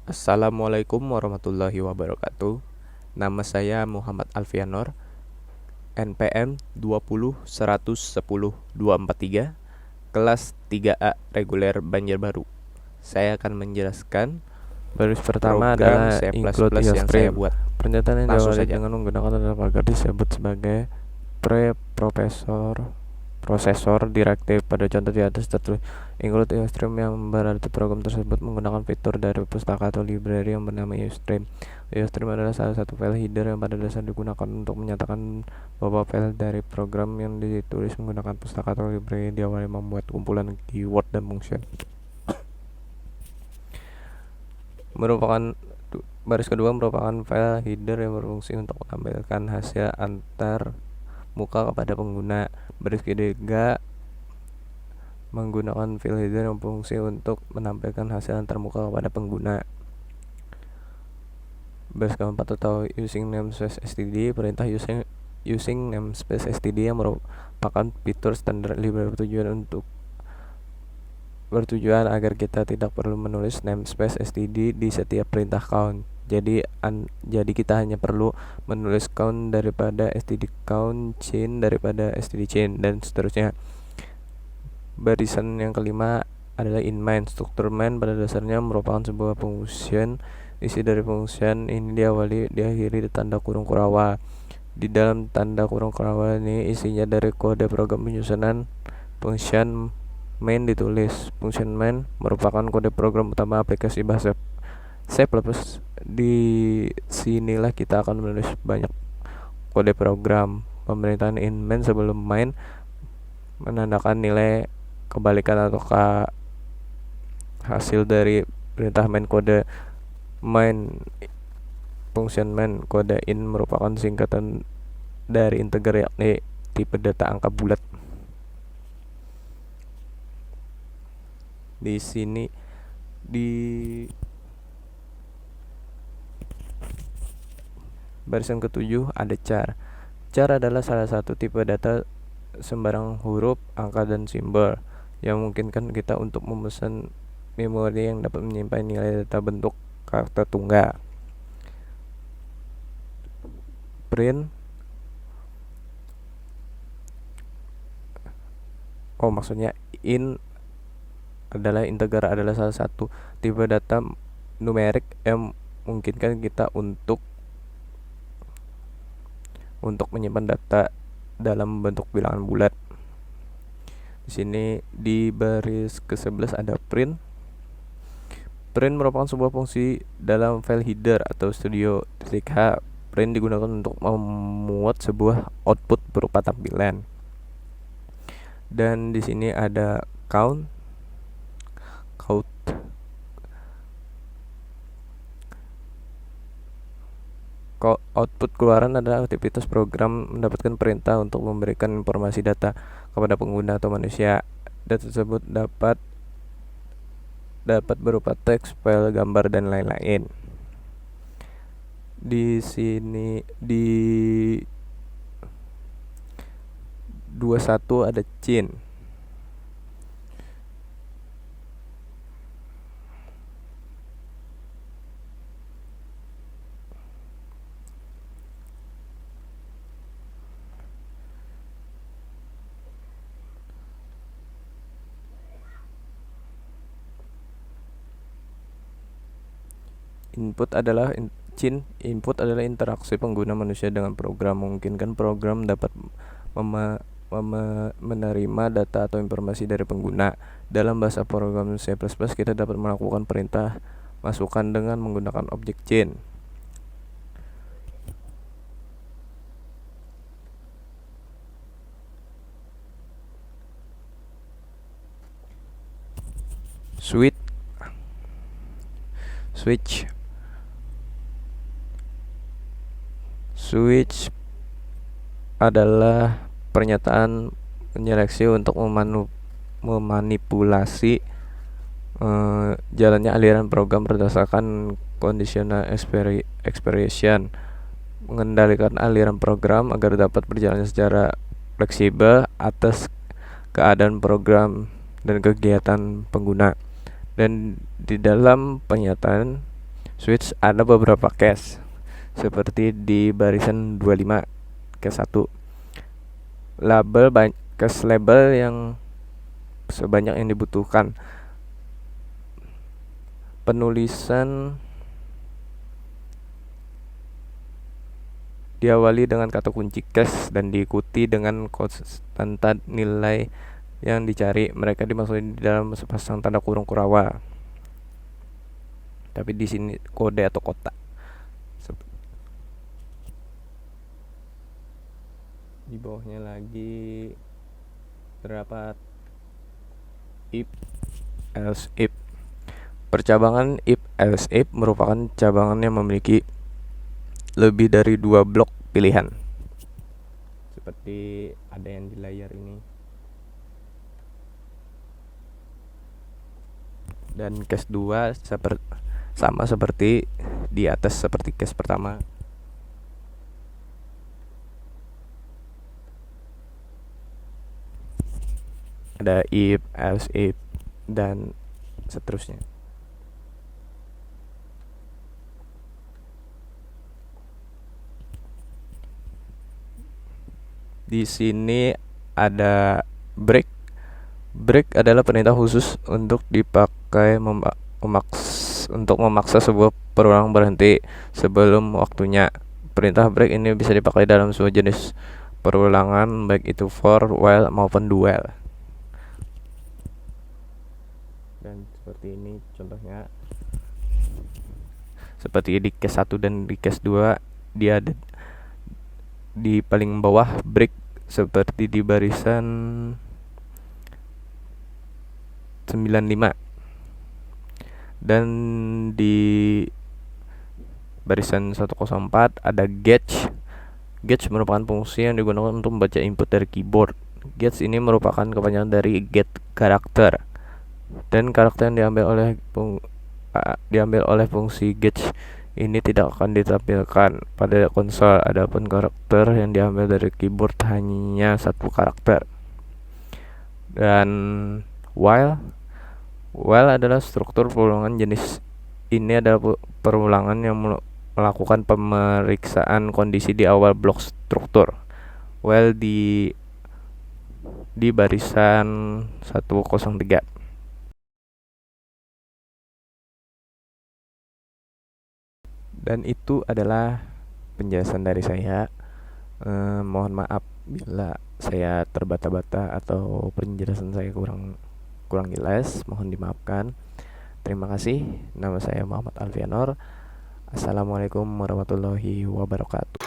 Assalamualaikum warahmatullahi wabarakatuh. Nama saya Muhammad Alfianor, NPM 201010243, kelas 3A reguler Banjarbaru. Saya akan menjelaskan Baris pertama program adalah C++ include yang saya IOStream. buat. Pernyataan yang Langsung diawali saja. dengan menggunakan tanda pagar disebut sebagai prosesor direktif. Pada contoh di atas tertulis include IOStream yang berarti program tersebut menggunakan fitur dari pustaka atau library yang bernama IOStream. IOStream adalah salah satu file header yang pada dasarnya digunakan untuk menyatakan bahwa file dari program yang ditulis menggunakan pustaka atau library diawali membuat kumpulan keyword dan function. Baris kedua merupakan file header yang berfungsi untuk menampilkan hasil antar muka kepada pengguna. Baris ketiga menggunakan file header yang berfungsi untuk menampilkan hasil antar muka kepada pengguna. Baris keempat atau using namespace std, perintah using namespace std yang merupakan fitur standar library bertujuan agar kita tidak perlu menulis namespace std di setiap perintah count. Jadi kita hanya perlu menulis count daripada std count, chain daripada std chain, dan seterusnya. Barisan yang kelima adalah in main. Struktur main pada dasarnya merupakan sebuah function. Isi dari function ini diakhiri di tanda kurung kurawa. Di dalam tanda kurung kurawa ini isinya dari kode program penyusunan function main ditulis. Function main merupakan kode program utama aplikasi bahasa C++. Di sinilah kita akan menulis banyak kode program. Pemerintahan in main sebelum main menandakan nilai kebalikan atau hasil dari perintah main. Kode main function main kode in merupakan singkatan dari integer, yakni tipe data angka bulat. Di sini di barisan ketujuh ada char. Char adalah salah satu tipe data sembarang huruf, angka, dan simbol yang memungkinkan kita untuk memesan memori yang dapat menyimpan nilai data bentuk karakter tunggal. Print maksudnya in adalah integer, adalah salah satu tipe data numerik yang memungkinkan kita untuk menyimpan data dalam bentuk bilangan bulat. Di sini di baris ke-11 ada print. Print merupakan sebuah fungsi dalam file header atau studio.h. Print digunakan untuk memuat sebuah output berupa tampilan. Dan di sini ada count. Output keluaran adalah aktivitas program mendapatkan perintah untuk memberikan informasi data kepada pengguna atau manusia. Data tersebut dapat berupa teks, file, gambar, dan lain-lain. Di sini di 21 ada chain. Input adalah interaksi pengguna manusia dengan program. Memungkinkan program dapat menerima data atau informasi dari pengguna. Dalam bahasa program C++, kita dapat melakukan perintah masukan dengan menggunakan objek chain. Switch adalah pernyataan menyeleksi untuk memanipulasi jalannya aliran program berdasarkan conditional expression, mengendalikan aliran program agar dapat berjalan secara fleksibel atas keadaan program dan kegiatan pengguna. Dan di dalam pernyataan switch ada beberapa case seperti di barisan 25 case 1. Case label yang sebanyak yang dibutuhkan. Penulisan diawali dengan kata kunci case dan diikuti dengan konstanta nilai yang dicari. Mereka dimaksudkan di dalam sepasang tanda kurung kurawa. Tapi di sini kode atau kotak. Di bawahnya lagi terdapat if else if. Percabangan if else if merupakan cabangan yang memiliki lebih dari 2 blok pilihan. Seperti ada yang di layar ini. Dan case 2 sama seperti di atas seperti case pertama. Ada if, else if, dan seterusnya. Di sini ada break. Break adalah perintah khusus untuk dipakai untuk memaksa sebuah perulangan berhenti sebelum waktunya. Perintah break ini bisa dipakai dalam semua jenis perulangan, baik itu for, while, maupun duel. Dan seperti ini contohnya. Seperti di case 1 dan di case 2, dia ada di paling bawah break seperti di barisan 95, dan di barisan 104 ada gauge. Gauge merupakan fungsi yang digunakan untuk membaca input dari keyboard. Gauge ini merupakan kepanjangan dari get karakter, dan karakter yang diambil oleh fungsi gauge ini tidak akan ditampilkan pada konsol. Adapun karakter yang diambil dari keyboard hanya satu karakter. Dan while adalah struktur perulangan. Jenis ini adalah perulangan yang melakukan pemeriksaan kondisi di awal blok struktur. While di barisan 103. Dan itu adalah penjelasan dari saya. Mohon maaf bila saya terbata-bata atau penjelasan saya kurang jelas, mohon dimaafkan. Terima kasih. Nama saya Muhammad Alfianor. Assalamualaikum warahmatullahi wabarakatuh.